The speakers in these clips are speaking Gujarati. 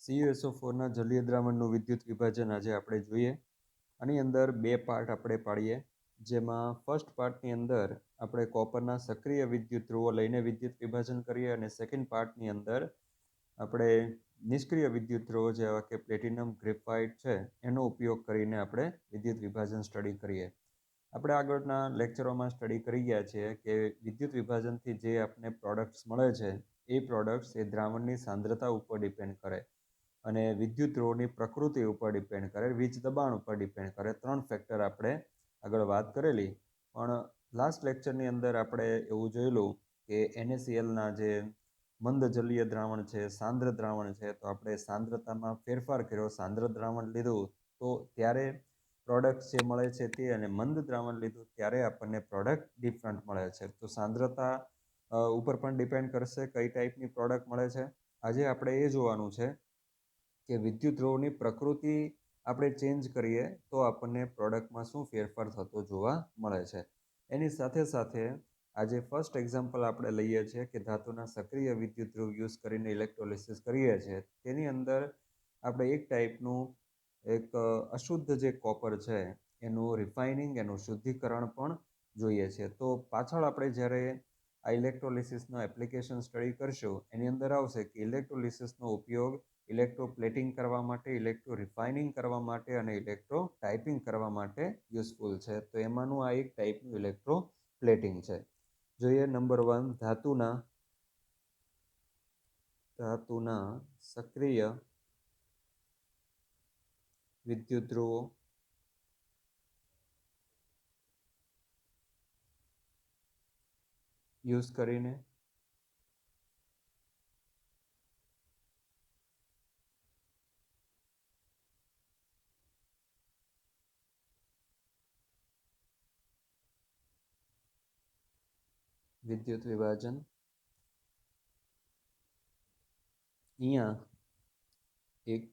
CuSO4ના જલીય દ્રાવણનું વિદ્યુત વિભાજન આજે આપણે જોઈએ. આની અંદર બે પાર્ટ આપણે પાડીએ, જેમાં ફર્સ્ટ પાર્ટની અંદર આપણે કોપરના સક્રિય વિદ્યુત ધ્રુવો લઈને વિદ્યુત વિભાજન કરીએ અને સેકન્ડ પાર્ટની અંદર આપણે નિષ્ક્રિય વિદ્યુત ધ્રુવો જેવા કે પ્લેટિનમ ગ્રેફાઇટ છે એનો ઉપયોગ કરીને આપણે વિદ્યુત વિભાજન સ્ટડી કરીએ. આપણે આગળના લેક્ચરોમાં સ્ટડી કરી ગયા છીએ કે વિદ્યુત વિભાજનથી જે આપણને પ્રોડક્ટ્સ મળે છે એ પ્રોડક્ટ્સ એ દ્રાવણની સાંદ્રતા ઉપર ડિપેન્ડ કરે અને વિદ્યુત ધ્રુવોની પ્રકૃતિ ઉપર ડિપેન્ડ કરે, વીજ દબાણ ઉપર ડિપેન્ડ કરે. 3 ફેક્ટર આપણે આગળ વાત કરેલી. પણ લાસ્ટ લેક્ચરની અંદર આપણે એવું જોયેલું કે NaClના જે મંદ જલીય દ્રાવણ છે, સાંદ્ર દ્રાવણ છે, તો આપણે સાંદ્રતામાં ફેરફાર કર્યો, સાંદ્ર દ્રાવણ લીધું તો ત્યારે પ્રોડક્ટ જે મળે છે તે, અને મંદ દ્રાવણ લીધું ત્યારે આપણને પ્રોડક્ટ ડિફરન્ટ મળે છે. તો સાંદ્રતા ઉપર પણ ડિપેન્ડ કરશે કઈ ટાઈપની પ્રોડક્ટ મળે છે. આજે આપણે એ જોવાનું છે કે વિદ્યુત ધ્રુવોની પ્રકૃતિ આપણે ચેન્જ કરીએ તો આપણને પ્રોડક્ટમાં શું ફેરફાર થતો જોવા મળે છે. એની સાથે સાથે આજે ફર્સ્ટ એક્ઝામ્પલ આપણે લઈએ છીએ કે ધાતુના સક્રિય વિદ્યુત ધ્રુવ યુઝ કરીને ઇલેક્ટ્રોલિસિસ કરીએ છીએ. તેની અંદર આપણે એક ટાઈપનું એક અશુદ્ધ જે કોપર છે એનું રિફાઇનિંગ, એનું શુદ્ધિકરણ પણ જોઈએ છે. તો પાછળ આપણે જ્યારે આ ઇલેક્ટ્રોલિસિસનો એપ્લિકેશન સ્ટડી કરશું એની અંદર આવશે કે ઇલેક્ટ્રોલિસિસનો ઉપયોગ ઇલેક્ટ્રોપ્લેટિંગ કરવા માટે, ઇલેક્ટ્રો રિફાઇનિંગ કરવા માટે અને ઇલેક્ટ્રો ટાઈપિંગ કરવા માટે યુઝફુલ છે. તો એમાંનું આ એક ટાઈપનું ઇલેક્ટ્રો પ્લેટિંગ છે. જોઈએ નંબર 1, ધાતુના સક્રિય વિદ્યુત ધ્રુવો યુઝ કરીને વિદ્યુત વિભાજન. અહીંયા એક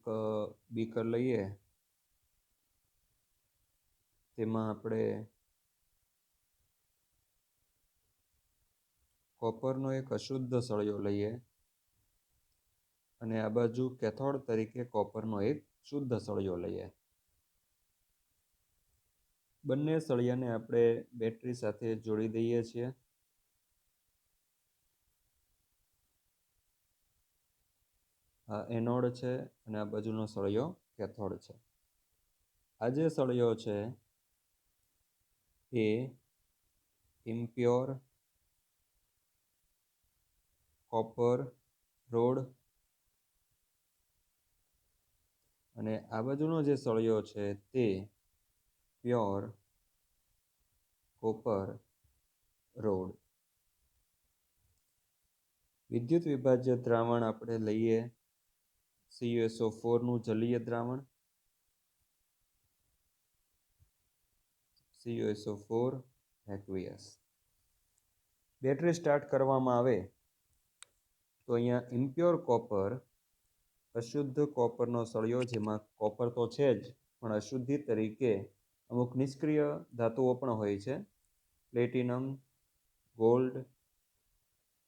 બીકર લઈએ, તેમાં આપણે કોપરનો એક અશુદ્ધ સળિયો લઈએ અને આ બાજુ કેથોડ તરીકે કોપરનો એક શુદ્ધ સળિયો લઈએ. બંને સળિયાને આપણે બેટરી સાથે જોડી દઈએ છીએ. આ એનોડ છે અને આ બાજુનો સળિયો કેથોડ છે. આ જે સળિયો છે એ ઇમ્પ્યોર કોપર રોડ અને આ બાજુનો જે સળિયો છે તે પ્યોર કોપર રોડ. વિદ્યુત વિભાજ્ય દ્રાવણ આપણે લઈએ CuSO4નું જલીય દ્રાવણ, CuSO4 aqueous. બેટરી સ્ટાર્ટ કરવામાં આવે તો અહીંયા ઇમ્પ્યોર કોપર, અશુદ્ધ કોપરનો સળિયો, જેમાં કોપર તો છે જ પણ અશુદ્ધિ તરીકે અમુક નિષ્ક્રિય ધાતુઓ પણ હોય છે, પ્લેટિનમ, ગોલ્ડ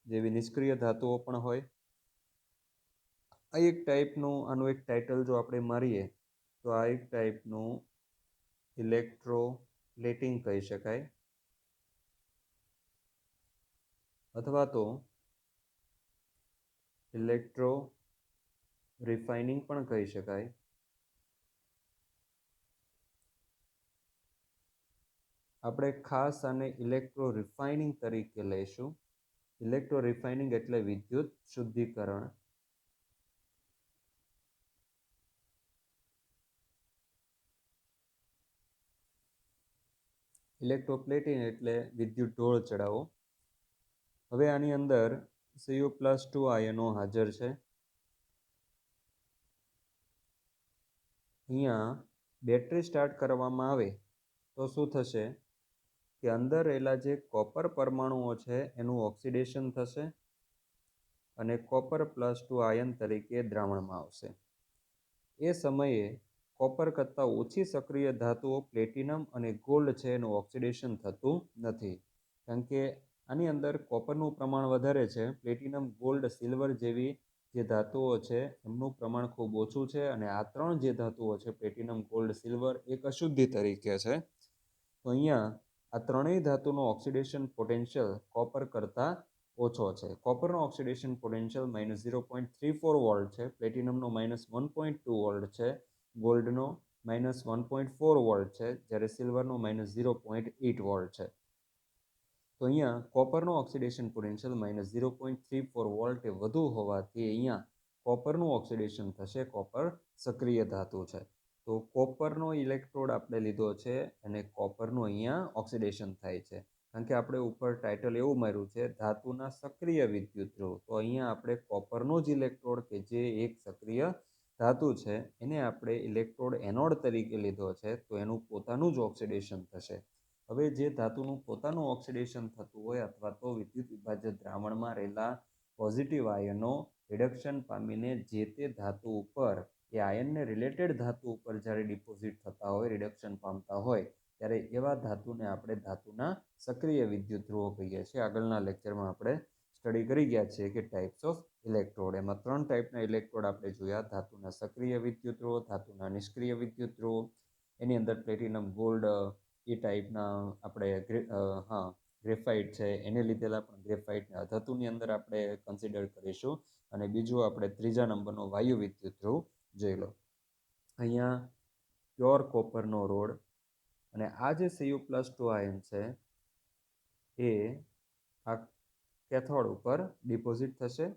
જેવી નિષ્ક્રિય ધાતુઓ પણ હોય. આ એક ટાઈપનું, આનું એક ટાઇટલ જો આપણે મારીએ તો આ એક ટાઈપનું ઇલેક્ટ્રોપ્લેટિંગ કહી શકાય, અથવા તો ઇલેક્ટ્રો રિફાઇનિંગ પણ કહી શકાય. આપણે ખાસ આને ઇલેક્ટ્રો રિફાઇનિંગ તરીકે લઈશું. ઇલેક્ટ્રો રિફાઇનિંગ એટલે વિદ્યુત શુદ્ધિકરણ. ઇલેક્ટ્રોપ્લેટિંગ એટલે વિદ્યુત ઢોળ ચડાવો. હવે આની અંદર Cu+2 આયનો હાજર છે. અહીંયા બેટરી સ્ટાર્ટ કરવામાં આવે તો શું થશે કે અંદર રહેલા જે કોપર પરમાણુઓ છે એનું ઓક્સિડેશન થશે અને Cu+2 આયન તરીકે દ્રાવણમાં આવશે. એ સમયે કોપર કરતાં ઓછી સક્રિય ધાતુઓ પ્લેટિનમ અને ગોલ્ડ છે એનું ઓક્સિડેશન થતું નથી, કારણ કે આની અંદર કોપરનું પ્રમાણ વધારે છે. પ્લેટિનમ, ગોલ્ડ, સિલ્વર જેવી જે ધાતુઓ છે એમનું પ્રમાણ ખૂબ ઓછું છે અને આ ત્રણ જે ધાતુઓ છે પ્લેટિનમ, ગોલ્ડ, સિલ્વર, એક અશુદ્ધિ તરીકે છે. તો અહીંયા આ ત્રણેય ધાતુનો ઓક્સિડેશન પોટેન્શિયલ કોપર કરતાં ઓછો છે. કોપરનો ઓક્સિડેશન પોટેન્શિયલ -0.34 વોલ્ટ છે, પ્લેટિનમનો -1.2 વોલ્ટ છે, ગોલ્ડનો -1.4 વોલ્ટ છે, જ્યારે સિલ્વરનો -0.8 વોલ્ટ છે. તો અહીંયા કોપરનો ઓક્સિડેશન પોટેન્શિયલ -0.34 વોલ્ટ વધુ હોવાથી અહીંયા કોપરનું ઓક્સિડેશન થશે. કોપર સક્રિય ધાતુ છે. તો કોપરનો ઇલેક્ટ્રોડ આપણે લીધો છે અને કોપરનું અહીંયા ઓક્સિડેશન થાય છે. કારણ કે આપણે ઉપર ટાઇટલ એવું માર્યું છે ધાતુના સક્રિય વિદ્યુત ધ્રુવ. તો અહીંયા આપણે કોપરનો જ ઇલેક્ટ્રોડ કે જે એક સક્રિય ધાતુ છે એને આપણે ઇલેક્ટ્રોડ એનોડ તરીકે લીધો છે, તો એનું પોતાનું જ ઓક્સિડેશન થશે. હવે જે ધાતુનું પોતાનું ઓક્સિડેશન થતું હોય અથવા તો વિદ્યુત વિભાજક દ્રાવણમાં રહેલા પોઝિટિવ આયનો રિડક્શન પામીને જે તે ધાતુ ઉપર એ આયનને રિલેટેડ ધાતુ ઉપર જ્યારે ડિપોઝિટ થતા હોય, રિડક્શન પામતા હોય, ત્યારે એવા ધાતુને આપણે ધાતુના સક્રિય વિદ્યુત ધ્રુવો કહીએ છીએ. આગળના લેક્ચરમાં આપણે સ્ટડી કરી ગયા છીએ કે ટાઈપ્સ ઓફ ઇલેક્ટ્રોડ. એમાં 3 ટાઈપના ઇલેક્ટ્રોડ આપણે જોયા: ધાતુના સક્રિય વિદ્યુત ધ્રુવો, ધાતુના નિષ્ક્રિય વિદ્યુત ધ્રુવો. એની અંદર પ્લેટિનમ, ગોલ્ડ એ ટાઈપના આપણે ગ્રેફાઇટ છે એને લીધેલા, પણ ગ્રેફાઇટને અધાતુની અંદર આપણે કન્સિડર કરીશું. અને બીજું આપણે ત્રીજા નંબરનો વાયુ વિદ્યુત ધ્રુવ જોઈ લો. અહીંયા પ્યોર કોપરનો રોડ અને આ જે Cu+2 આયન છે એ આ કેથોડ ઉપર ડિપોઝિટ થશે.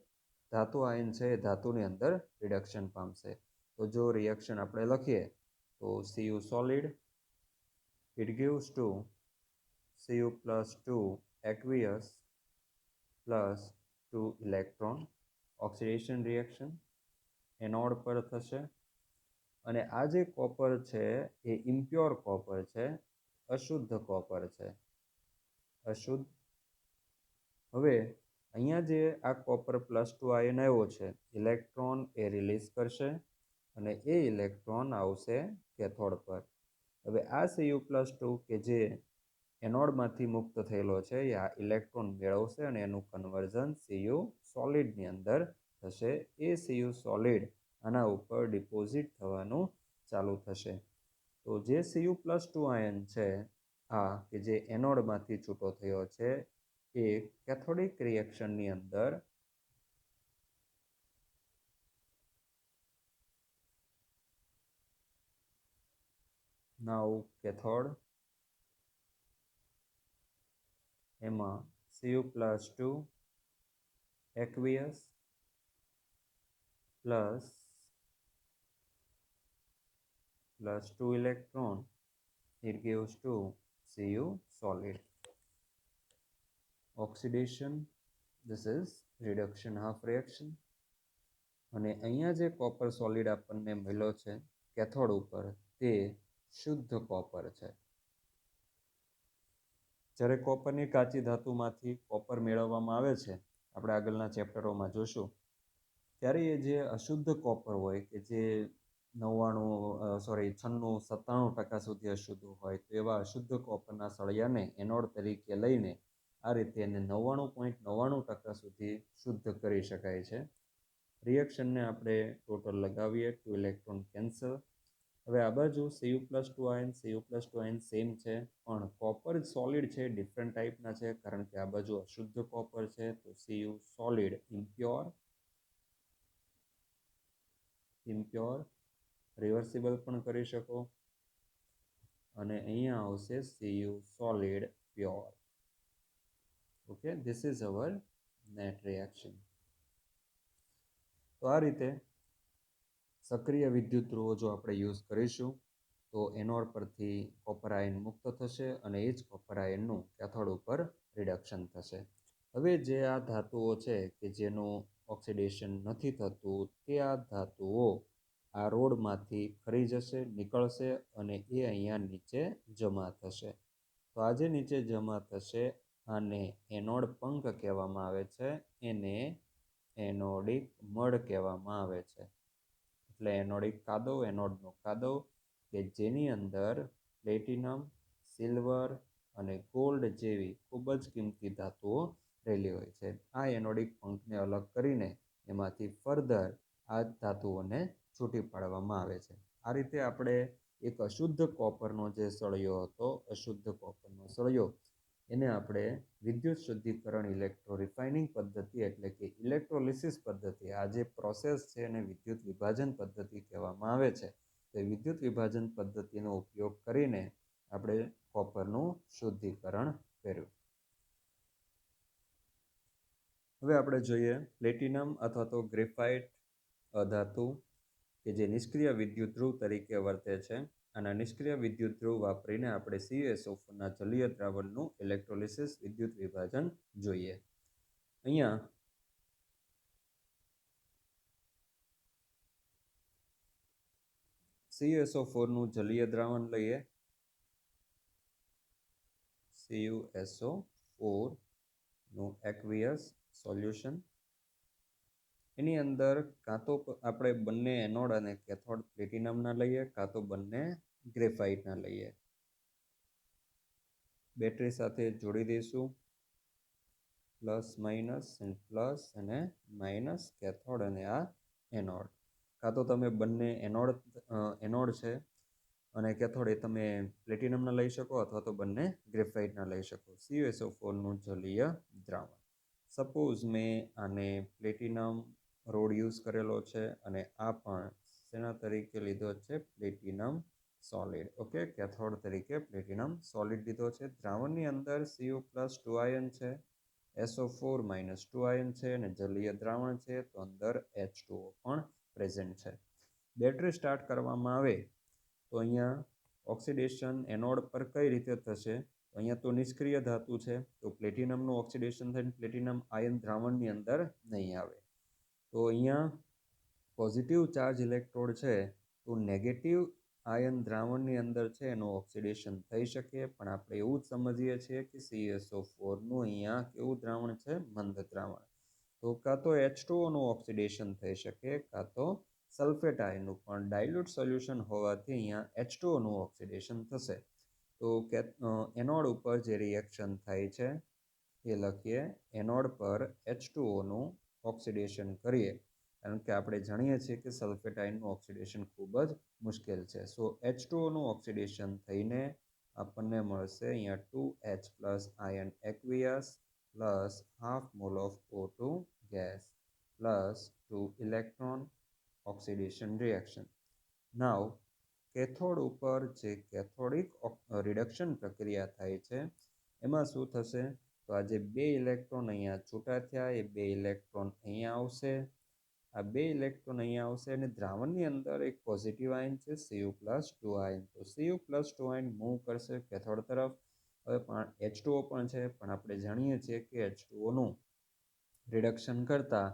ધાતુ આયન છે એ ધાતુની અંદર રિડક્શન પામશે. તો જો રિએક્શન આપણે લખીએ તો Cu solid, it gives to Cu+2 aqueous plus 2 electron. Oxidation reaction anode પર થશે. અને આ જે કોપર છે એ ઇમ્પ્યોર કોપર છે, અશુદ્ધ કોપર છે, અશુદ્ધ. હવે અહીંયા જે આ કોપર+2 આયન આવ્યો છે, ઇલેક્ટ્રોન એ રિલીઝ કરશે અને એ ઇલેક્ટ્રોન આવશે કેથોડ પર. હવે આ Cu+2 કે જે એનોડમાંથી મુક્ત થયેલો છે એ આ ઇલેક્ટ્રોન મેળવશે અને એનું કન્વર્ઝન Cu સોલિડની અંદર થશે. એ Cu સોલિડ આના ઉપર ડિપોઝિટ થવાનું ચાલુ થશે. તો જે Cu+2 આયન છે આ કે જે એનોડમાંથી છૂટો થયો છે એ કેથોડિક રિએક્શનની અંદર નાવ કેથોડ એમાં Cu+2 aqueous plus 2 electron, it gives to Cu solid. Oxidation, this is reduction half reaction. અને અહીંયા જે કોપર સોલિડ આપણને મળ્યો છે કેથોડ ઉપર તે શુદ્ધ કોપર છે. જ્યારે કોપરની કાચી ધાતુમાંથી કોપર મેળવવામાં આવે છે, આપણે આગળના ચેપ્ટરોમાં જોશું, ત્યારે એ જે અશુદ્ધ કોપર હોય કે જે 96-97% સુધી અશુદ્ધ હોય, તો એવા અશુદ્ધ કોપરના સળિયાને એનોડ તરીકે લઈને આ રીતે એને 99.99% સુધી શુદ્ધ કરી શકાય છે. રિએક્શનને આપણે ટોટલ લગાવીએ, 2 ઇલેક્ટ્રોન કેન્સલ. હવે આ બાજુ Cu+2 આયન સેમ છે, પણ કોપર સોલિડ છે ડિફરન્ટ ટાઈપના છે, કારણ કે આ બાજુ અશુદ્ધ કોપર છે. તો Cu સોલિડ ઇમ્પ્યોર રિવર્સિબલ પણ કરી શકો, અને અહીંયા આવશે Cu solid pure. Okay, this is our net reaction. તો આ રીતે સક્રિય વિદ્યુત ધ્રુવો જો આપણે યુઝ કરીશું તો એનોડ પરથી કોપર આયન મુક્ત થશે અને એ જ કોપર આયનનું કેથોડ ઉપર રિડક્શન થશે. હવે જે આ ધાતુઓ છે કે જેનું ઓક્સિડેશન નથી થતું, તે આ ધાતુઓ આ રોડમાંથી ખરી જશે, નીકળશે અને એ અહીંયા નીચે જમા થશે. તો આ જે નીચે જમા થશે આને એનોડ પંક કહેવામાં આવે છે, એને એનોડિક મડ કહેવામાં આવે છે. એટલે એનોડિક કાદવ, એનોડનો કાદવ કે જેની અંદર પ્લેટિનમ, સિલ્વર અને ગોલ્ડ જેવી ખૂબ જ કિંમતી ધાતુઓ રહેલી હોય છે. આ એનોડિક પંકને અલગ કરીને એમાંથી ફર્ધર આ ધાતુઓને છૂટી પાડવામાં આવે છે. આ રીતે આપણે એક અશુદ્ધ કોપરનો જે સળિયો હતો, અશુદ્ધ કોપરનો સળિયો, એને આપણે વિદ્યુત શુદ્ધિકરણ ઇલેક્ટ્રો રિફાઇનિંગ પદ્ધતિ એટલે કે ઇલેક્ટ્રોલિસિસ પદ્ધતિ, આ જે પ્રોસેસ છે એને વિદ્યુત વિભાજન પદ્ધતિ કહેવામાં આવે છે. તો વિદ્યુત વિભાજન પદ્ધતિનો ઉપયોગ કરીને આપણે કોપરનું શુદ્ધિકરણ કર્યું. હવે આપણે જોઈએ પ્લેટિનમ અથવા તો ગ્રેફાઇટ ધાતુ કે જે નિષ્ક્રિય વિદ્યુત ધ્રુવ તરીકે વર્તે છે. આના નિષ્ક્રિય વિદ્યુત ધ્રુવ વાપરીને આપણે CuSO4ના જલીય દ્રાવણનું ઇલેક્ટ્રોલિસિસ વિદ્યુત વિભાજન જોઈએ. અહીંયા CuSO4નું જલીય દ્રાવણ લઈએ. CuSO4નું એક્વિયસ સોલ્યુશન. એની અંદર કાં તો આપણે બંને એનોડ અને કેથોડ પ્લેટિનમના લઈએ, કાં તો બંને ગ્રેફાઇટના લઈએ. બેટરી સાથે જોડી દઈશું, પ્લસ અને માઇનસ કેથોડ અને આ એનોડ. કાં તો તમે બંને એનોડ છે અને કેથોડ એ તમે પ્લેટિનમના લઈ શકો અથવા તો બંને ગ્રેફાઇટના લઈ શકો. CuSO4નું જલીય દ્રાવણ. સપોઝ મેં આને પ્લેટિનમ રોડ યુઝ કરેલો છે અને આ પણ શેના તરીકે લીધો છે? Platinum solid. ઓકે, કેથોડ તરીકે પ્લેટિનમ સોલિડ લીધો છે. દ્રાવણની અંદર Cu+2 આયન છે, SO4 -2 આયન છે અને જલીય દ્રાવણ છે, તો અંદર H2O પણ પ્રેઝન્ટ છે. બેટરી સ્ટાર્ટ કરવામાં આવે તો અહીંયા ઓક્સિડેશન એનોડ પર કઈ રીતે થશે? અહીંયા તો નિષ્ક્રિય ધાતુ છે, તો પ્લેટિનમનું ઓક્સિડેશન થઈને પ્લેટિનમ આયન દ્રાવણની અંદર નહીં આવે. તો અહીંયા પોઝિટિવ ચાર્જ ઇલેક્ટ્રોડ છે, તો નેગેટિવ આયન દ્રાવણની અંદર છે એનું ઓક્સિડેશન થઈ શકે, પણ આપણે એવું જ સમજીએ છીએ કે CuSO4નું અહીંયા કેવું દ્રાવણ છે? મંદ દ્રાવણ. તો કાં તો H2Oનું ઓક્સિડેશન થઈ શકે, કાં તો સલ્ફેટ આયનનું, પણ ડાયલ્યુટ સોલ્યુશન હોવાથી અહીંયા H2Oનું ઓક્સિડેશન થશે. તો એનોડ ઉપર જે રિએક્શન થાય છે એ લખીએ, એનોડ પર H2Oનું ઓક્સિડેશન કરીએ, કારણ કે આપણે જાણીએ છીએ કે સલ્ફેટ આયનનું ઓક્સિડેશન ખૂબ જ મુશ્કેલ છે. સો H2Oનું ઓક્સિડેશન થઈને આપણને મળશે અહીંયા 2H+ ion aqueous plus half mole of O2 gas plus 2 electron oxidation reaction. Now cathode ઉપર જે કેથોડિક રિડક્શન પ્રક્રિયા થાય છે એમાં શું થશે? તો આ જે 2 ઇલેક્ટ્રોન અહીંયા છૂટા થયા એ 2 ઇલેક્ટ્રોન અહીંયા આવશે, આ 2 ઇલેક્ટ્રોન અહીંયા આવશે અને દ્રાવણની અંદર એક પોઝિટિવ આયન છે Cu+2 આયન. તો Cu+2 આયન મૂવ કરશે કેથોડ તરફ. હવે H2O પણ છે, પણ આપણે જાણીએ છીએ કે H2Oનું રિડક્શન કરતા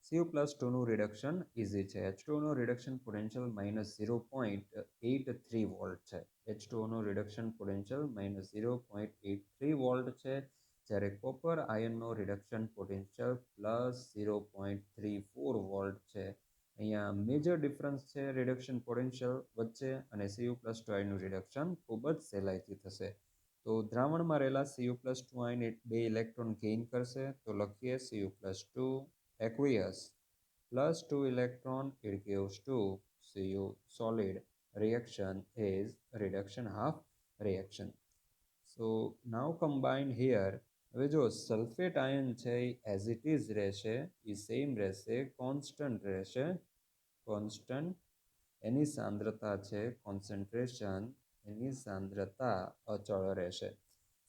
Cu+2નું રિડક્શન ઇઝી છે. H2Oનું રિડક્શન પોટેન્શિયલ -0.83 વોલ્ટ છે. H2Oનું રિડક્શન પોટેન્શિયલ -0.83 વોલ્ટ છે, જ્યારે કોપર આયનનો રિડક્શન પોટેન્શિયલ +0.34 વોલ્ટ છે. અહીંયા મેજર ડિફરન્સ છે રિડક્શન પોટેન્શિયલ વચ્ચે, અને Cu+2 આયનનું રિડક્શન ખૂબ જ સહેલાઈથી થશે. તો દ્રાવણમાં રહેલા Cu+2 આયન 2 ઇલેક્ટ્રોન ગેઇન કરશે, તો લખીએ Cu+2 aqueous plus 2 electron, it gives to Cu solid. Reaction is reduction half reaction. So now combine here. હવે જો સલ્ફેટ આયન છે એ એઝ ઇટ ઇઝ રહેશે, એ સેમ રહેશે, કોન્સ્ટન્ટ રહેશે, કોન્સ્ટન્ટ. એની સાંદ્રતા છે કોન્સન્ટ્રેશન, એની સાંદ્રતા અચળ રહેશે.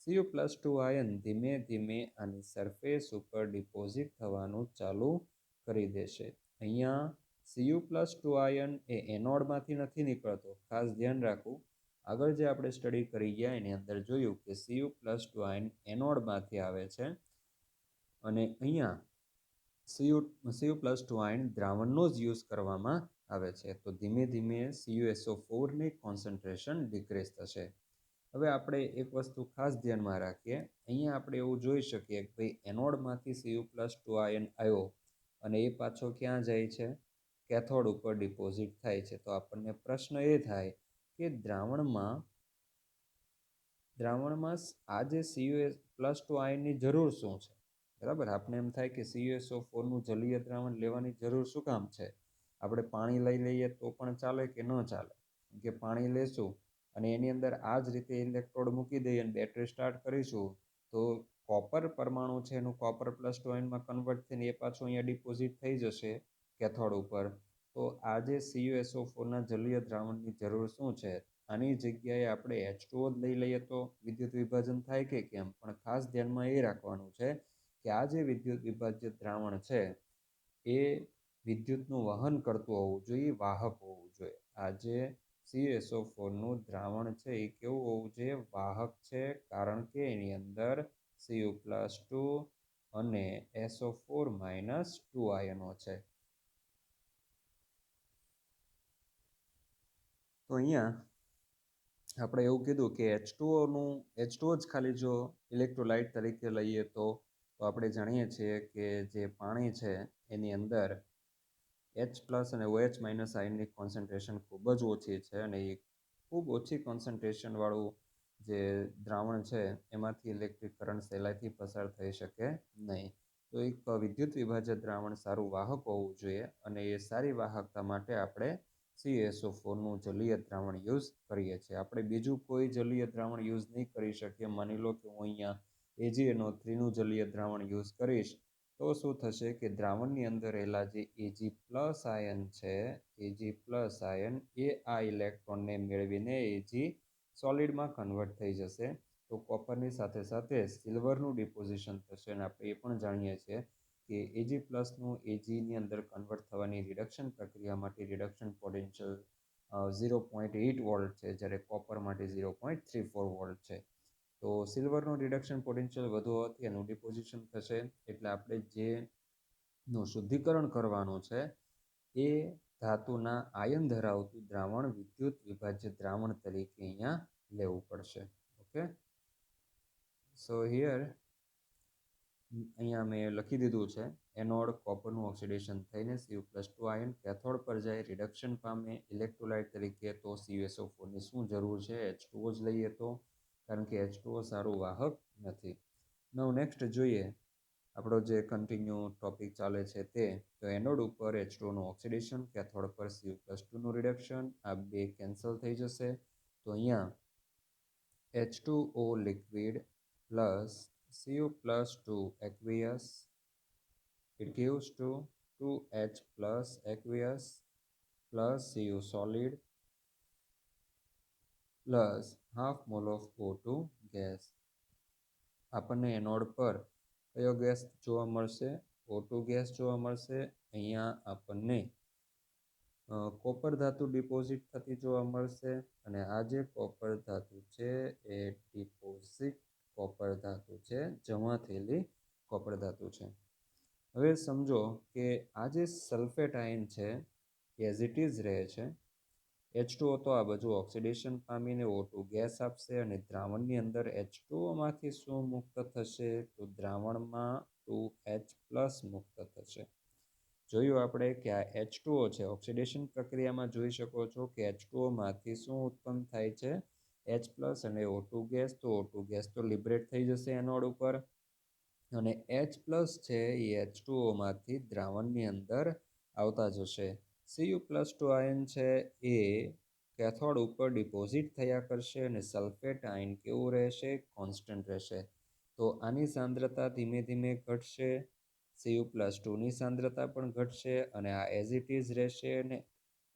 Cu+2 આયન ધીમે ધીમે આની સરફેસ ઉપર ડિપોઝિટ થવાનું ચાલુ કરી દેશે. અહીંયા Cu+2 આયન એ એનોડમાંથી નથી નીકળતો, ખાસ ધ્યાન રાખવું. આગળ જે આપણે સ્ટડી કરી ગયા એની અંદર જોયું કે Cu+2 આયન એનોડમાંથી આવે છે અને અહીંયા Cu+2 આયન દ્રાવણનો જ યુઝ કરવામાં આવે છે. તો ધીમે ધીમે CuSO4ની કોન્સન્ટ્રેશન ડિક્રીઝ થશે. હવે આપણે એક વસ્તુ ખાસ ધ્યાનમાં રાખીએ, અહીંયા આપણે એવું જોઈ શકીએ કે ભાઈ એનોડમાંથી Cu+2 આયન આવ્યો અને એ પાછો ક્યાં જાય છે? કેથોડ ઉપર ડિપોઝિટ થાય છે. તો આપણને પ્રશ્ન એ થાય કે દ્રાવણમાં આ જે Cu+2 આયનની જરૂર શું છે? બરાબર. આપણે એમ થાય કે CuSO4 નું જલીય દ્રાવણ લેવાની જરૂર શું કામ છે? આપણે પાણી લઈ લઈએ તો પણ ચાલે કે ન ચાલે? કે પાણી લેશું અને એની અંદર આ જ રીતે ઇલેક્ટ્રોડ મૂકી દઈએ અને બેટરી સ્ટાર્ટ કરીશું તો કોપર પરમાણુ છે એનું કોપર પ્લસ આયનમાં કન્વર્ટ થઈને એ પાછું અહીંયા ડિપોઝિટ થઈ જશે કેથોડ ઉપર. તો આ જે CuSO4 ના જલીય દ્રાવણની જરૂર શું છે? આની જગ્યાએ આપણે H2O જ લઈ લઈએ તો વિદ્યુત વિભાજન થાય કે કેમ? પણ ખાસ ધ્યાનમાં એ રાખવાનું છે કે આ જે વિદ્યુત વિભાજ્ય દ્રાવણ છે એ વિદ્યુતનું વહન કરતું હોવું જોઈએ, વાહક હોવું જોઈએ. આ જે CuSO4 નું દ્રાવણ છે એ કેવું હોવું જોઈએ? વાહક છે, કારણ કે એની અંદર Cu+2 અને SO4-2 આયનો છે. તો અહીંયા આપણે એવું કીધું કે H2O જ ખાલી જો ઇલેક્ટ્રોલાઇટ તરીકે લઈએ તો આપણે જાણીએ છીએ કે જે પાણી છે એની અંદર H+ અને OH- આયનની કોન્સન્ટ્રેશન ખૂબ જ ઓછી છે અને એ ખૂબ ઓછી કોન્સન્ટ્રેશન વાળું જે દ્રાવણ છે એમાંથી ઇલેક્ટ્રિક કરંટ સહેલાઈથી પસાર થઈ શકે નહીં. તો એક વિદ્યુત વિભાજ્ય દ્રાવણ સારું વાહક હોવું જોઈએ અને એ સારી વાહકતા માટે આપણે CuSO4 નું જલીય દ્રાવણ યુઝ કરીએ છીએ. આપણે બીજું કોઈ જલીય દ્રાવણ યુઝ નહીં કરી શકીએ. માની લો કે હું અહીંયા AgNO3 નું જલીય દ્રાવણ યુઝ કરીશ તો શું થશે કે દ્રાવણની અંદર રહેલા જે Ag+ આયન છે, Ag+ આયન એ આ ઇલેક્ટ્રોનને મેળવીને Ag સોલિડમાં કન્વર્ટ થઈ જશે. તો કોપરની સાથે સાથે સિલ્વરનું ડિપોઝિશન થશે અને આપણે એ પણ જાણીએ છીએ કે Ag+ નું Ag ની અંદર કન્વર્ટ થવાની રિડક્શન પ્રક્રિયા માટે રિડક્શન પોટેન્શિયલ 0.8 વોલ્ટ છે, જ્યારે કોપર માટે 0.34 વોલ્ટ છે. તો સિલ્વરનું રિડક્શન પોટેન્શિયલ વધુ હોવાથી એનું ડિપોઝિશન થશે. એટલે આપણે જેનું શુદ્ધિકરણ કરવાનું છે એ ધાતુના આયન ધરાવતું દ્રાવણ વિદ્યુત વિભાજ્ય દ્રાવણ તરીકે અહીંયા લેવું પડશે. ઓકે, સો હિયર અહીંયા મેં લખી દીધું છે એનોડ કોપરનું ઓક્સિડેશન થઈને Cu+2 આયન કેથોડ પર જાય, રિડક્શન પામે ઇલેક્ટ્રોલાઇટ તરીકે. તો CuSO4 ની શું જરૂર છે? H2O જ લઈએ તો, કારણ કે H2O સારું વાહક નથી. નવ નેક્સ્ટ જોઈએ આપણો જે કન્ટિન્યુ ટોપિક ચાલે છે તે. તો એનોડ ઉપર H2O નું ઓક્સિડેશન, કેથોડ પર Cu+2 નું રિડક્શન, આ બે કેન્સલ થઈ જશે. તો અહીંયા H2O liquid plus Cu+2 aqueous, it gives to 2H plus aqueous plus Cu solid plus half mole of O2 gas. આપણને એનોડ પર કયો ગેસ જોવા મળશે? O2 ગેસ જોવા મળશે. અહીંયા આપણને કોપર ધાતુ ડિપોઝિટ થતી જોવા મળશે અને આ જે કોપર ધાતુ છે એ ડિપોઝિટ કોપર ધાતુ છે, જમા થયેલી કોપર ધાતુ છે. હવે સમજો કે આ જે સલ્ફેટ આયન છે એઝ ઇટ ઇઝ રહે છે. H2O તો આ બાજુ ઓક્સિડેશન પામીને O2 ગેસ આપશે અને દ્રાવણની અંદર H2O માંથી શું મુક્ત થશે? તો દ્રાવણમાં 2H+ મુક્ત થશે. જોયું આપણે કે આ H2O છે, ઓક્સિડેશન પ્રક્રિયામાં જોઈ શકો છો કે H2O માંથી શું ઉત્પન્ન થાય છે? H+ અને O2 ગેસ. તો O2 ગેસ તો લિબરેટ થઈ જશે એનોડ ઉપર અને H+ છે એ H2O માંથી દ્રાવણની અંદર આવતા જશે. Cu+2 આયન છે એ કેથોડ ઉપર ડિપોઝિટ થયા કરશે અને સલ્ફેટ આયન કેવું રહેશે? કોન્સ્ટન્ટ રહેશે. તો આની સાંદ્રતા ધીમે ધીમે ઘટશે, Cu+2 ની સાંદ્રતા પણ ઘટશે અને આ એઝ ઇટ ઇઝ રહેશે અને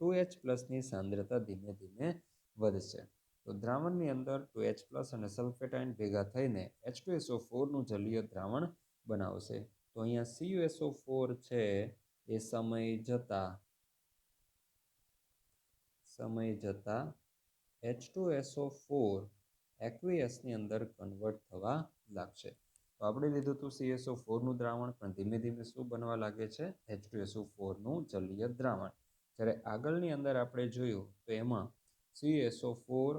2H+ ની સાંદ્રતા ધીમે ધીમે વધશે. તો દ્રાવણની અંદર 2H+ અને સલ્ફેટ આયન ભેગા થઈને H2SO4 નું જલીય દ્રાવણ બનાવશે. તો અહીંયા CuSO4 છે એ સમય જતા H2SO4 એક્વિયસની અંદર કન્વર્ટ થવા લાગશે. તો આપણે લીધું હતું CuSO4 નું દ્રાવણ, પણ ધીમે ધીમે શું બનવા લાગે છે? H2SO4 નું જલીય દ્રાવણ. જ્યારે આગળની અંદર આપણે જોયું તો એમાં CuSO4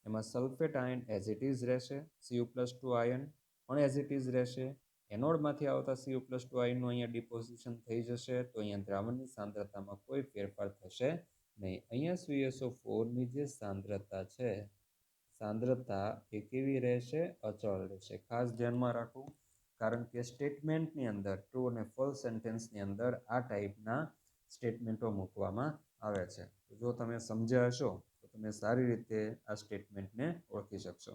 એમાં sulphate ion as it is રહેશે, Cu+2 આયન પણ એઝ ઇટ ઇઝ રહેશે. એનોડમાંથી આવતા Cu+2 આયનનું અહીંયા ડિપોઝિશન થઈ જશે. તો અહીંયા દ્રાવણની સાંદ્રતામાં કોઈ ફેરફાર થશે નહીં. અહીંયા CuSO4 ની જે સાંદ્રતા છે, સાંદ્રતા એ કેવી રહેશે? અચળ રહેશે. ખાસ ધ્યાનમાં રાખવું કારણ કે સ્ટેટમેન્ટની અંદર ટ્રુ અને ફોલ્સ સેન્ટેન્સની અંદર આ ટાઈપના સ્ટેટમેન્ટો મૂકવામાં આવે છે. જો તમે સમજ્યા હશો તો તમે સારી રીતે આ સ્ટેટમેન્ટને ઓળખી શકશો.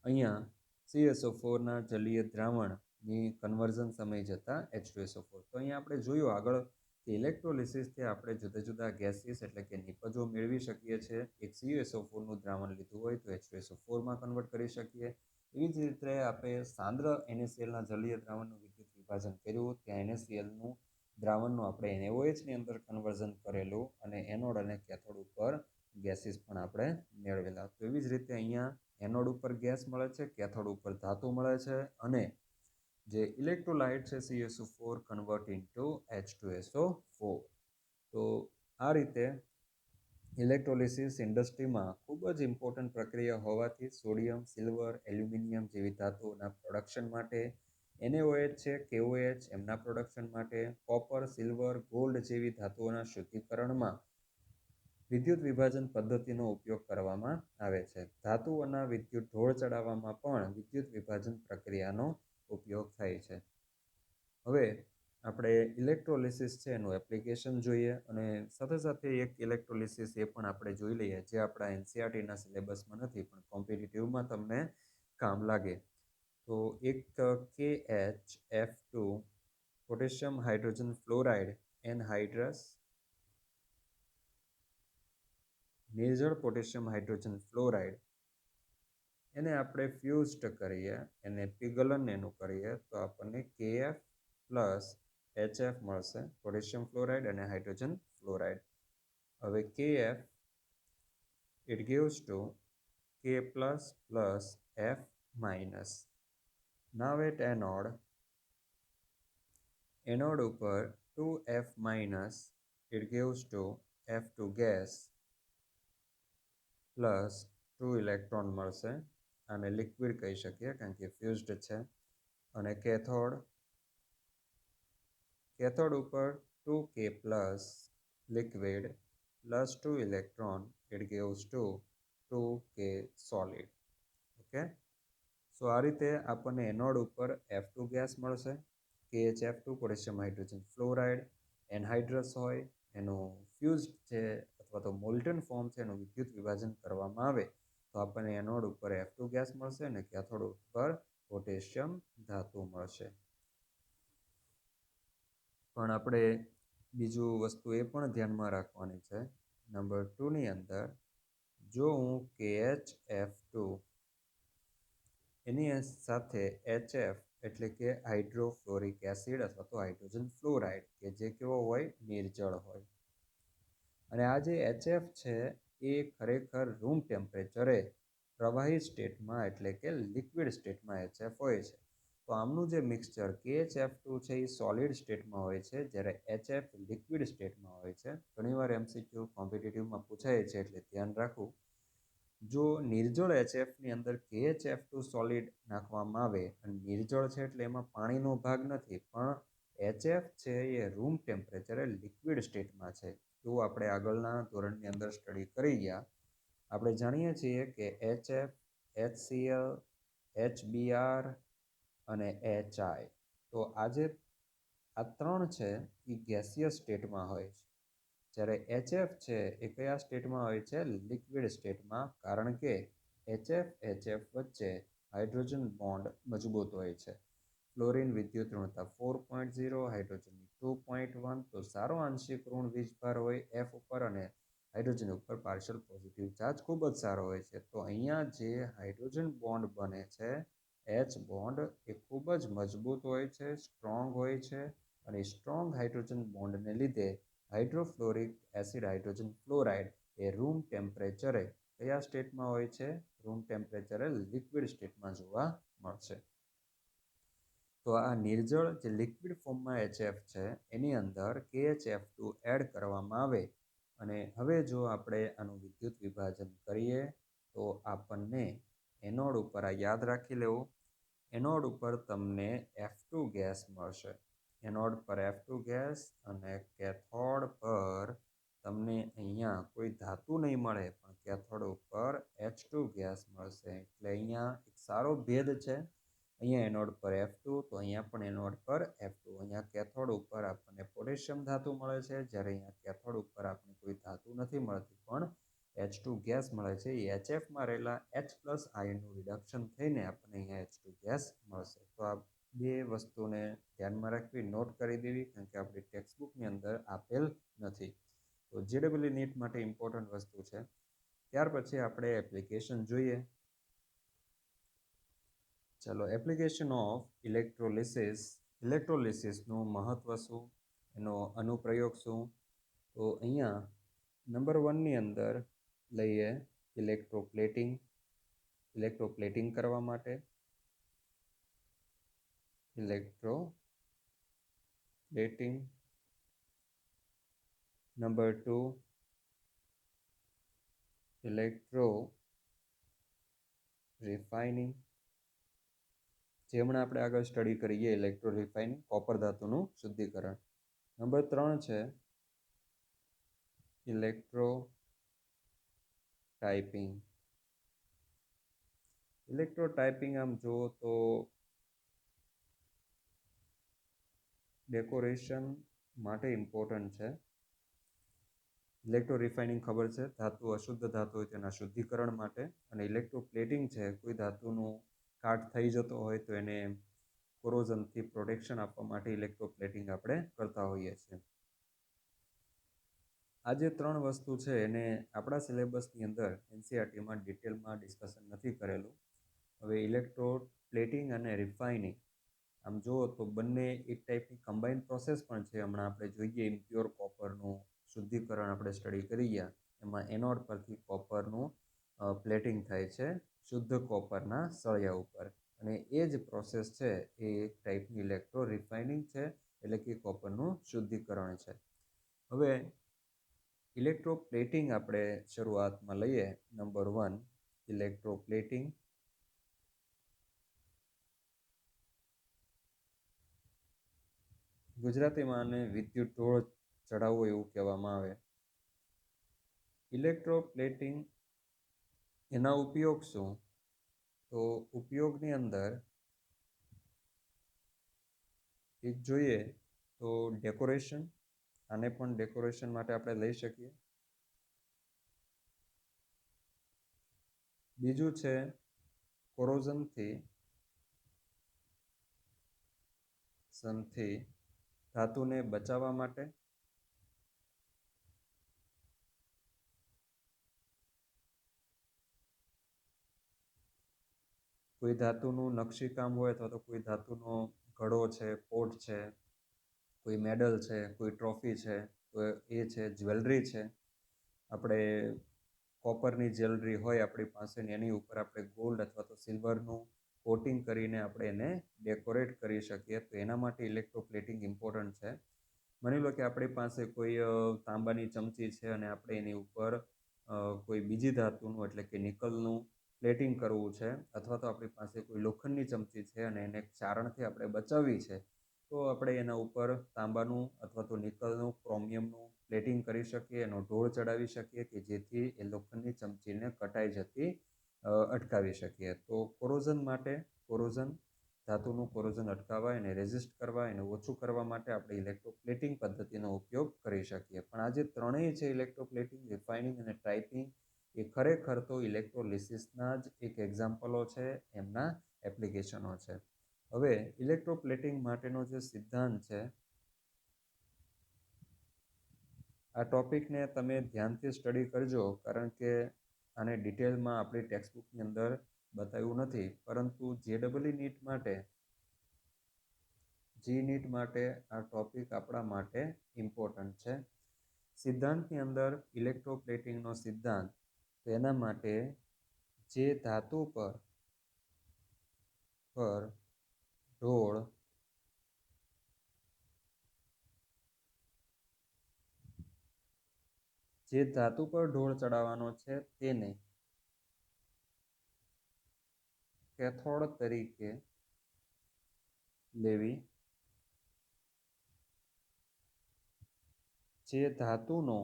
અહીંયા CSO4ના જલીય દ્રાવણની કન્વર્ઝન સમય જતાં H2SO4. તો અહીંયા આપણે જોયું આગળ કે ઇલેક્ટ્રોલિસિસથી આપણે જુદા જુદા ગેસીસ એટલે કે નિપજો મેળવી શકીએ છીએ. એક CSO4નું દ્રાવણ લીધું હોય તો H2SO4માં કન્વર્ટ કરી શકીએ. એવી જ રીતે આપણે સાંદ્ર NaClના જલીય દ્રાવણનું વિદ્યુત વિભાજન કર્યું, ત્યાં NaClનું દ્રાવણનું આપણે NaOHની અંદર કન્વર્ઝન કરેલું અને એનોડ અને કેથોડ ઉપર ગેસીસ પણ આપણે મેળવેલા. તો એવી જ રીતે અહીંયા એનોડ ઉપર ગેસ મળે છે, કેથોડ ઉપર ધાતુ મળે છે અને જે ઇલેક્ટ્રોલાઇટ છે CSO4 કન્વર્ટ ઇન્ટુ H2SO4. તો આ રીતે ઇલેક્ટ્રોલિસિસ ઇન્ડસ્ટ્રીમાં ખૂબ જ ઇમ્પોર્ટન્ટ પ્રક્રિયા હોવાથી સોડિયમ, સિલ્વર, એલ્યુમિનિયમ જેવી ધાતુઓના પ્રોડક્શન માટે, NaOH છે, KOH એમના પ્રોડક્શન માટે, કોપર, સિલ્વર, ગોલ્ડ જેવી ધાતુઓના શુદ્ધિકરણમાં વિદ્યુત વિભાજન પદ્ધતિનો ઉપયોગ કરવામાં આવે છે. ધાતુઓના વિદ્યુત ઢોળ ચડાવવામાં પણ વિદ્યુત વિભાજન પ્રક્રિયાનો ઉપયોગ થાય છે. હવે આપણે ઇલેક્ટ્રોલિસિસ છે એનું એપ્લિકેશન જોઈએ અને સાથે સાથે એક ઇલેક્ટ્રોલિસિસ એ પણ આપણે જોઈ લઈએ જે આપણા NCERTના સિલેબસમાં નથી પણ કોમ્પિટિટિવમાં તમને કામ લાગે. તો એક KHF2 potassium hydrogen fluoride anhydrous નિર્જળ પોટેશિયમ હાઇડ્રોજન ફ્લોરાઇડ એને આપણે ફ્યુઝડ કરીએ, એને પીગલન એનું કરીએ તો આપણને KF પ્લસ HF મળશે, પોટેશિયમ ફ્લોરાઇડ અને હાઇડ્રોજન ફ્લોરાઇડ. હવે KF it gives to K plus plus F minus. Now at anode ઉપર 2F minus it gives to F2 gas plus 2 electron મળશે. આને લિક્વિડ કહી શકીએ કારણ કે ફ્યુઝડ છે. અને કેથોડ ઉપર 2K plus liquid plus 2 electron it gives to 2K સોલિડ. ઓકે, સો આ રીતે આપણને એનોડ ઉપર F2 ગેસ મળશે, KHF2 પોટેશિયમ હાઇડ્રોજન ફ્લોરાઇડ એનહાઇડ્રસ હોય, એનું ફ્યુઝડ છે અથવા તો મોલ્ટન ફોર્મ છે એનું વિદ્યુત વિભાજન કરવામાં આવે તો આપણને એનોડ ઉપર F2 ગેસ મળશે અને કેથોડ ઉપર પોટેશિયમ ધાતુ મળશે. પણ આપણે બીજું વસ્તુ એ પણ ધ્યાનમાં રાખવાની છે. નંબર 2ની અંદર જો હું KHF2 એની સાથે HF એટલે કે હાઇડ્રોફ્લોરિક એસિડ અથવા તો હાઇડ્રોજન ફ્લોરાઇડ કે જે કેવો હોય, નિર્જળ હોય. અને આ જે HF છે એ ખરેખર રૂમ ટેમ્પરેચરે પ્રવાહી સ્ટેટમાં એટલે કે લિક્વિડ સ્ટેટમાં HF હોય છે. તો આમનું જે મિક્સચર KHF2 છે એ સોલિડ સ્ટેટમાં હોય છે જ્યારે HF લિક્વિડ સ્ટેટમાં હોય છે. ઘણીવાર MCQ કોમ્પિટિટિવમાં પૂછાય છે એટલે ધ્યાન રાખવું. જો નિર્જળ HFની અંદર KHF2 સોલિડ નાખવામાં આવે અને નિર્જળ છે એટલે એમાં પાણીનો ભાગ નથી પણ HF છે એ રૂમ ટેમ્પરેચરે લિક્વિડ સ્ટેટમાં છે. એવું આપણે આગળના ધોરણની અંદર સ્ટડી કરી ગયા. આપણે જાણીએ છીએ કે HF, HCl, HBr અને HI, તો આ ત્રણ છે એ ગેસિયસ સ્ટેટમાં હોય છે. જ્યારે HF છે એ કયા સ્ટેટમાં હોય છે? લિક્વિડ સ્ટેટમાં, કારણ કે HF વચ્ચે હાઇડ્રોજન બોન્ડ મજબૂત હોય છે. ફ્લોરિન વિદ્યુત ઋણતા 4.0, હાઇડ્રોજનની 2.1, તો સારો આંશિક ઋણ વીજભાર હોય F ઉપર અને હાઇડ્રોજન ઉપર પાર્શિયલ પોઝિટિવ ચાર્જ ખૂબ જ સારો હોય છે. તો અહીંયા જે હાઇડ્રોજન બોન્ડ બને છે H બોન્ડ એ ખૂબ જ મજબૂત હોય છે, સ્ટ્રોંગ હોય છે અને સ્ટ્રોંગ હાઇડ્રોજન બોન્ડને લીધે હાઇડ્રોફ્લોરિક એસિડ હાઇડ્રોજન ફ્લોરાઇડ એ રૂમ ટેમ્પરેચરે કયા સ્ટેટમાં હોય છે? રૂમ ટેમ્પરેચરે લિક્વિડ સ્ટેટમાં જોવા મળશે. તો આ નિર્જળ જે લિક્વિડ ફોર્મમાં HF છે એની અંદર KHF2 એડ કરવામાં આવે અને હવે જો આપણે આનું વિદ્યુત વિભાજન કરીએ તો આપણને એનોડ ઉપર, આ યાદ રાખી લેવું, એનોડ ઉપર તમને F2 ગેસ મળશે. એનોડ પર F2 ગેસ અને કેથોડ પર તમને અહીંયા કોઈ ધાતુ નહીં મળે પણ કેથોડ ઉપર H2 ગેસ મળશે. એટલે અહીંયા એક સારો ભેદ છે અહીંયા એનોડ પર F2, તો અહીંયા પણ એનોડ પર F2. અહીંયા કેથોડ ઉપર આપણને પોટેશિયમ ધાતુ મળે છે, જ્યારે અહીંયા કેથોડ ઉપર આપણને કોઈ ધાતુ નથી મળતી, પણ H2 ગેસ મળે છે. એ HFમાં રહેલા H+ આયનનું રિડક્શન થઈને આપણને અહીંયા H2 ગેસ મળશે. તો આ બે વસ્તુને ધ્યાનમાં રાખવી, નોટ કરી દેવી, કારણ કે આપણી ટેક્સ્ટબુકની અંદર આપેલ નથી. તો JEE નીટ માટે ઇમ્પોર્ટન્ટ વસ્તુ છે. ત્યાર પછી આપણે એપ્લિકેશન જોઈએ. ચલો, એપ્લિકેશન ઓફ ઇલેક્ટ્રોલિસિસ. ઇલેક્ટ્રોલિસિસનું મહત્વ શું, એનો અનુપ્રયોગ શું? તો અહીંયા નંબર 1ની અંદર લઈએ ઇલેક્ટ્રોપ્લેટિંગ. ઇલેક્ટ્રોપ્લેટિંગ કરવા માટે ઇલેક્ટ્રોપ્લેટિંગ. Number 2 electro refining. જે હમણાં આપણે આગળ સ્ટડી કરીએ, ઇલેક્ટ્રો રિફાઇનિંગ, કોપર ધાતુનું શુદ્ધિકરણ. નંબર 3 છે ઇલેક્ટ્રો ટાઈપિંગ. ઇલેક્ટ્રો ટાઈપિંગ આમ જુઓ તો ડેકોરેશન માટે ઇમ્પોર્ટન્ટ છે. ઇલેક્ટ્રો રિફાઇનિંગ ખબર છે, ધાતુ અશુદ્ધ ધાતુ હોય તેના શુદ્ધિકરણ માટે. અને ઇલેક્ટ્રોપ્લેટિંગ છે, કોઈ ધાતુનું કાટ થઈ જતો હોય તો એને કોરોઝનથી પ્રોટેક્શન આપવા માટે ઇલેક્ટ્રોપ્લેટિંગ આપણે કરતા હોઈએ છીએ. આ જે 3 વસ્તુ છે એને આપણા સિલેબસની અંદર NCERTમાં ડિટેલમાં ડિસ્કશન નથી કરેલું. હવે ઇલેક્ટ્રોપ્લેટિંગ અને રિફાઇનિંગ આમ જુઓ તો બંને એક ટાઈપની કમ્બાઇન્ડ પ્રોસેસ પણ છે. હમણાં આપણે જોઈએ ઇમ્પ્યોર કોપરનું શુદ્ધિકરણ આપણે સ્ટડી કરી ગયા, એમાં એનોડ પરથી કોપરનું પ્લેટિંગ થાય છે શુદ્ધ કોપરના સળિયા ઉપર. અને એ જ પ્રોસેસ છે એ એક ટાઈપની ઇલેક્ટ્રો રિફાઇનિંગ છે, એટલે કે કોપરનું શુદ્ધિકરણ છે. હવે ઇલેક્ટ્રોપ્લેટિંગ આપણે શરૂઆતમાં લઈએ. Number 1 electroplating. ગુજરાતીમાં આને વિદ્યુત ઢોળ ચડાવવો એવું કહેવામાં આવે. ઇલેક્ટ્રોપ્લેટિંગ એના ઉપયોગ શું? તો ઉપયોગની અંદર એક જોઈએ તો ડેકોરેશન. આને પણ ડેકોરેશન માટે આપણે લઈ શકીએ. બીજું છે કોરોઝનથી ધાતુને બચાવવા માટે. કોઈ ધાતુનું નકશીકામ હોય અથવા તો કોઈ ધાતુનો ઘડો છે, પોટ છે, કોઈ મેડલ છે, કોઈ ટ્રોફી છે, તો એ છે જ્વેલરી છે. આપણે કોપરની જ્વેલરી હોય આપણી પાસે, એની ઉપર આપણે ગોલ્ડ અથવા તો સિલ્વરનું કોટિંગ કરીને આપણે એને ડેકોરેટ કરી શકીએ. તો એના માટે ઇલેક્ટ્રોપ્લેટિંગ ઇમ્પોર્ટન્ટ છે. માની લો કે આપણી પાસે કોઈ તાંબાની ચમચી છે અને આપણે એની ઉપર કોઈ બીજી ધાતુનું એટલે કે નિકલનું પ્લેટિંગ કરવું છે, અથવા તો આપણી પાસે કોઈ લોખંડની ચમચી છે અને એને ચારણથી આપણે બચાવવી છે, તો આપણે એના ઉપર તાંબાનું અથવા તો નિકલનું, ક્રોમિયમનું પ્લેટિંગ કરી શકીએ, એનો ઢોળ ચડાવી શકીએ કે જેથી એ લોખંડની ચમચીને કટાઈ જતી અટકાવી શકીએ. તો કોરોઝન માટે, ધાતુનું કોરોઝન અટકાવવા, એને રેઝિસ્ટ કરવા, એને ઓછું કરવા માટે આપણે ઇલેક્ટ્રોપ્લેટિંગ પદ્ધતિનો ઉપયોગ કરી શકીએ. પણ આ જે ત્રણેય છે, ઇલેક્ટ્રોપ્લેટિંગ, રિફાઇનિંગ અને ટાઈપિંગ, એ ખરેખર તો ઇલેક્ટ્રોલિસિસના જ એક એક્ઝામ્પલો છે, એમના એપ્લિકેશનો છે. હવે ઇલેક્ટ્રોપ્લેટિંગ માટેનો જે સિદ્ધાંત છે, આ ટોપિકને તમે ધ્યાનથી સ્ટડી કરજો, કારણ કે આને ડિટેલમાં આપણી ટેક્સ્ટબુકની અંદર બતાવ્યું નથી. પરંતુ JEE નીટ માટે, નીટ માટે આ ટોપિક આપણા માટે ઇમ્પોર્ટન્ટ છે. સિદ્ધાંતની અંદર ઇલેક્ટ્રોપ્લેટિંગનો સિદ્ધાંત, તો એના માટે જે ધાતુ પર ઢોળ ચડાવવાનો છે તેને કેથોડ તરીકે લેવી. જે ધાતુનો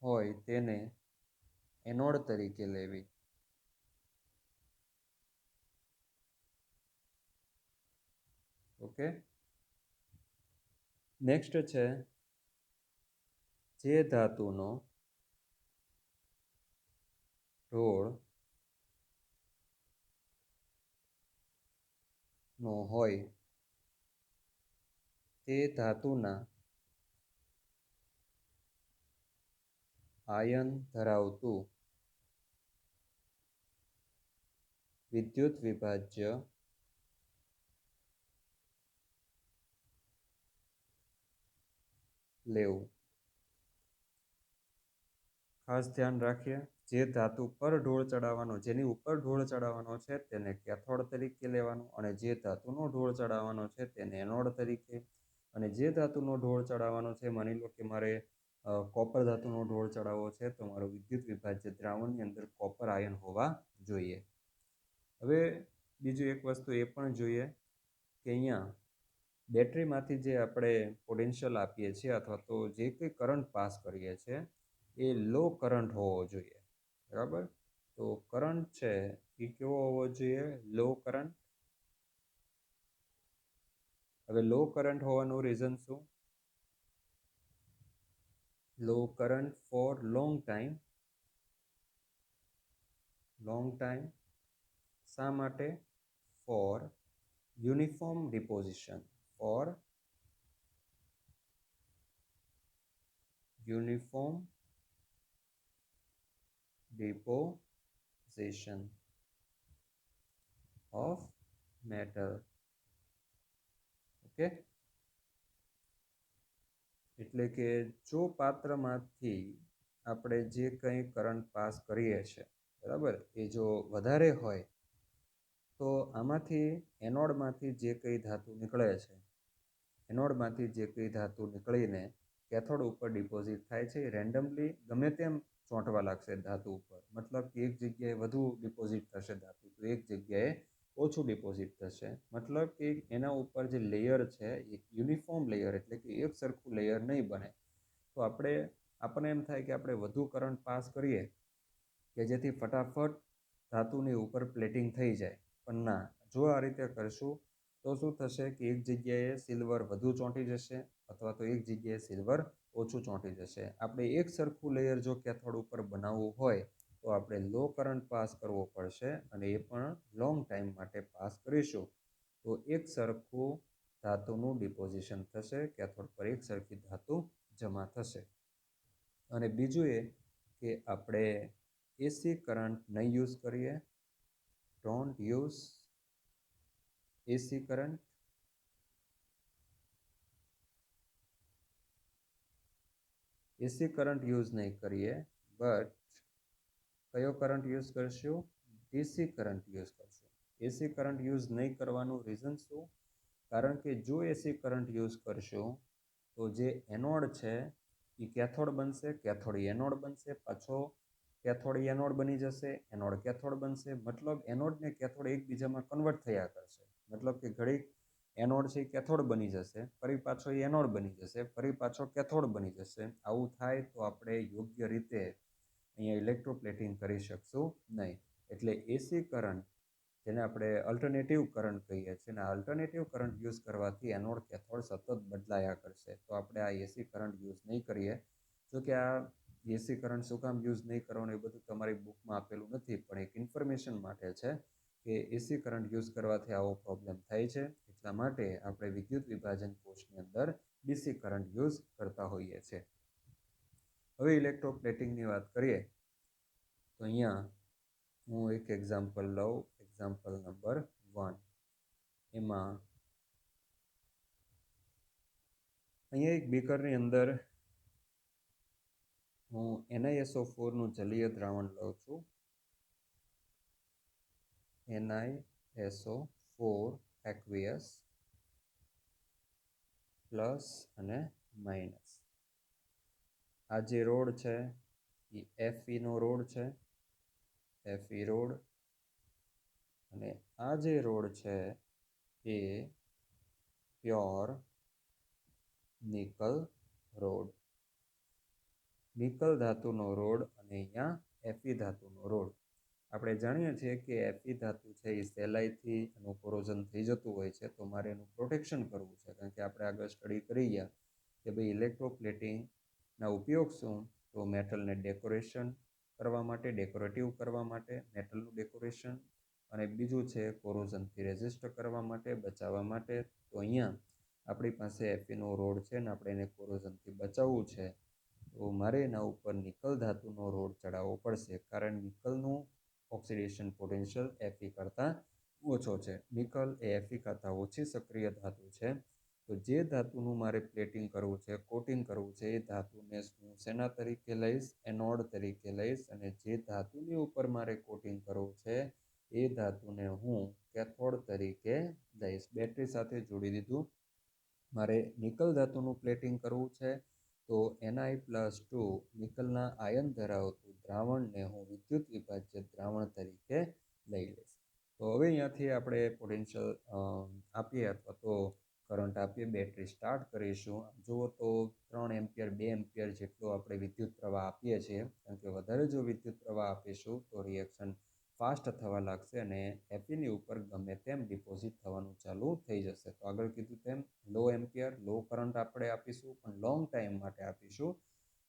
હોય તેને એનોડ તરીકે લેવી. ઓકે, નેક્સ્ટ છે જે ધાતુનો ઢોળ નો હોય તે ધાતુના આયન ધરાવતું વિદ્યુત વિભાજ્ય લેવું. ખાસ ધ્યાન રાખીએ, જે ધાતુ પર ઢોળ ચડાવવાનો, જેની ઉપર ઢોળ ચડાવવાનો છે તેને કેથોડ તરીકે લેવાનો, અને જે ધાતુનો ઢોળ ચડાવવાનો છે તેને એનોડ તરીકે. અને જે ધાતુનો ઢોળ ચડાવવાનો છે, માની લો કે મારે કોપર ધાતુનો ઢોળ ચડાવવો છે, તો મારો વિદ્યુત વિભાજ્ય દ્રાવણની અંદર કોપર આયન હોવા જોઈએ. હવે બીજું એક વસ્તુ એ પણ જોઈએ કે અહીંયા બેટરીમાંથી જે આપણે પોટેન્શિયલ આપીએ છીએ અથવા તો જે કંઈ કરંટ પાસ કરીએ છીએ એ લો કરંટ હોવો જોઈએ. બરાબર, તો કરંટ છે એ કેવો હોવો જોઈએ? Low current. હવે લો કરંટ હોવાનું રીઝન શું? Low current for long time. Long time શા માટે? For uniform deposition. For uniform deposition of metal. ઓકે, એટલે કે જો પાત્રમાંથી આપણે જે કંઈ કરંટ પાસ કરીએ છીએ, બરાબર, એ જો વધારે હોય તો આમાંથી એનોડમાંથી જે કંઈ ધાતુ નીકળે છે, એનોડમાંથી જે કંઈ ધાતુ નીકળીને કેથોડ ઉપર ડિપોઝિટ થાય છે, રેન્ડમલી ગમે તેમ ચોંટવા લાગશે ધાતુ ઉપર. મતલબ કે એક જગ્યાએ વધુ ડિપોઝિટ થશે ધાતુ, તો એક જગ્યાએ ઓછું ડિપોઝિટ થશે. મતલબ કે એના ઉપર જે લેયર છે એ યુનિફોર્મ લેયર, એટલે કે એક સરખું લેયર નહીં બને. તો આપણને એમ થાય કે આપણે વધુ કરંટ પાસ કરીએ કે જેથી ફટાફટ ધાતુની ઉપર પ્લેટિંગ થઈ જાય, પણ ના, જો આ રીતે કરશું તો શું થશે કે એક જગ્યાએ સિલ્વર વધુ ચોંટી જશે અથવા તો એક જગ્યાએ સિલ્વર ઓછું ચોંટી જશે. આપણે એક સરખું લેયર જો કેથોડ ઉપર બનાવવું હોય તો આપણે લો કરંટ પાસ કરવો પડશે, અને એ પણ લોંગ ટાઈમ માટે પાસ કરીશું તો એક સરખું ધાતુનું ડિપોઝિશન થશે, કેથોડ પર એક સરખી ધાતુ જમા થશે. અને બીજું એ કે આપણે એસી કરંટ નહીં યુઝ કરીએ. Don't use AC current. AC current use નહીં કરીએ, બટ કયો કરંટ યુઝ કરશું? ડીસી કરંટ યુઝ કરશું. એસી કરંટ યુઝ નહીં કરવાનું રીઝન શું? કારણ કે જો એસી કરંટ યુઝ કરશું તો જે એનોડ છે એ કેથોડ બનશે, કેથોડ એનોડ બનશે, પાછો કેથોડ એનોડ બની જશે, એનોડ કેથોડ બનશે. મતલબ એનોડ ને કેથોડ એકબીજામાં કન્વર્ટ થયા કરશે. મતલબ કે ઘડીક એનોડ છે કેથોડ બની જશે, ફરી પાછો એનોડ બની જશે, ફરી પાછો કેથોડ બની જશે. આવું થાય તો આપણે યોગ્ય રીતે અહીંયા ઇલેક્ટ્રોપ્લેટિંગ કરી શકશું નહીં. એટલે એસી કરંટ, જેને આપણે અલ્ટરનેટિવ કરંટ કહીએ છીએ, અને અલ્ટરનેટિવ કરંટ યુઝ કરવાથી એનોડ કેથોડ સતત બદલાયા કરશે. તો આપણે આ એસી કરંટ યુઝ નહીં કરીએ. જો કે આ એસી કરંટ શું કામ યુઝ નહીં કરવાનું એ બધું તમારી બુકમાં આપેલું નથી, પણ એક ઇન્ફોર્મેશન માટે છે કે એસી કરંટ યુઝ કરવાથી આવો પ્રોબ્લેમ થાય છે. એટલા માટે આપણે વિદ્યુત વિભાજન કોષની અંદર ડીસી કરંટ યુઝ કરતા હોઈએ છીએ. હવે ઇલેક્ટ્રોપ્લેટિંગની વાત કરીએ તો અહીંયા હું એક એક્ઝામ્પલ લઉં, એક્ઝામ્પલ નંબર 1. એમાં અહીંયા એક બીકરની અંદર હું NiSO4 નું જલીય દ્રાવણ લઉં છું. NiSO4 aqueous પ્લસ અને માઇનસ. આ જે રોડ છે એ Fe નો રોડ છે, Fe રોડ. અને આ જે રોડ છે એ પ્યોર નિકલ રોડ. નિકલ ધાતુનો રોડ અને અહીંયા Fe ધાતુનો રોડ. આપણે જાણીએ છીએ કે Fe ધાતુ છે એ સહેલાઈથી એનું કોરોઝન થઈ જતું હોય છે, તો મારે એનું પ્રોટેક્શન કરવું છે. કારણ કે આપણે આગળ સ્ટડી કરી ગયા કે ભાઈ ઇલેક્ટ્રોપ્લેટિંગના ઉપયોગ શું, તો મેટલને ડેકોરેશન કરવા માટે, ડેકોરેટિવ કરવા માટે મેટલનું ડેકોરેશન, અને બીજું છે કોરોઝનથી રેઝિસ્ટ કરવા માટે, બચાવવા માટે. તો અહીંયા આપણી પાસે Feનો રોડ છે ને આપણે એને કોરોઝનથી બચાવવું છે, તો મારે એના ઉપર નિકલ ધાતુનો રોડ ચડાવવો પડશે. કારણ નિકલનું ઓક્સિડેશન પોટેન્શિયલ Fe કરતાં ઓછો છે. નિકલ એ Fe કરતાં ઓછી સક્રિય ધાતુ છે. તો જે ધાતુનું મારે પ્લેટિંગ કરવું છે, કોટિંગ કરવું છે, એ ધાતુને હું શેના તરીકે લઈશ? એનોડ તરીકે લઈશ. અને જે ધાતુની ઉપર મારે કોટિંગ કરવું છે એ ધાતુને હું કેથોડ તરીકે લઈશ. બેટરી સાથે જોડી દીધું. મારે નિકલ ધાતુનું પ્લેટિંગ કરવું છે, તો Ni+2 નિકલના આયન ધરાવતું દ્રાવણને હું વિદ્યુત વિભાજ્ય દ્રાવણ તરીકે લઈ લઈશ. તો હવે અહીંયાથી આપણે પોટેન્શિયલ આપીએ અથવા તો કરંટ આપીએ, બેટરી સ્ટાર્ટ કરીશું. જુઓ તો 3 એમ્પિયર 2 એમ્પિયર જેટલો આપણે વિદ્યુત પ્રવાહ આપીએ છીએ. કારણ કે વધારે જો વિદ્યુત પ્રવાહ આપીશું તો રિએક્શન ફાસ્ટ થવા લાગશે અને Feની ઉપર ગમે તેમ ડિપોઝિટ થવાનું ચાલુ થઈ જશે. તો આગળ કીધું તેમ લો એમ્પિયર લો કરંટ આપણે આપીશું, પણ લોંગ ટાઈમ માટે આપીશું.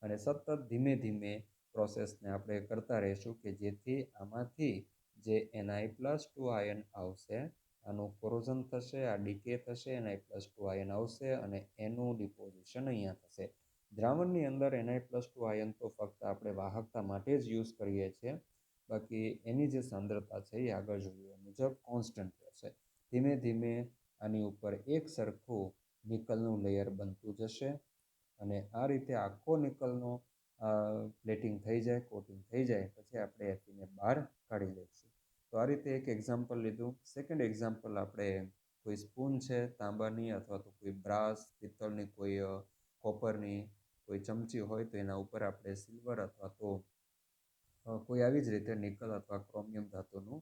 અને સતત ધીમે ધીમે પ્રોસેસને આપણે કરતા રહીશું કે જેથી આમાંથી જે Ni+2 આયન આવશે, આનું કોરોઝન થશે, આ ડીકે થશે, Ni+2 આયન આવશે અને એનું ડિપોઝિશન અહીંયા થશે. દ્રાવણની અંદર Ni+2 આયન તો ફક્ત આપણે વાહકતા માટે જ યુઝ કરીએ છીએ. બાકી એની જે સાંદ્રતા છે એ આગળ જોયું મુજબ કોન્સ્ટન્ટ રહેશે. ધીમે ધીમે આની ઉપર એક સરખું નિકલનું લેયર બનતું જશે અને આ રીતે આખો નિકલનો પ્લેટિંગ થઈ જાય, કોટિંગ થઈ જાય પછી આપણે Feને બહાર કાઢી લઈશું. તો આ રીતે એક એક્ઝામ્પલ લીધું. સેકન્ડ એક્ઝામ્પલ આપણે કોઈ સ્પૂન છે તાંબાની અથવા તો કોઈ બ્રાસ પિત્તળની, કોઈ કોપરની કોઈ ચમચી હોય તો એના ઉપર આપણે સિલ્વર અથવા તો કોઈ આવી જ રીતે નિકલ અથવા ક્રોમિયમ ધાતુનું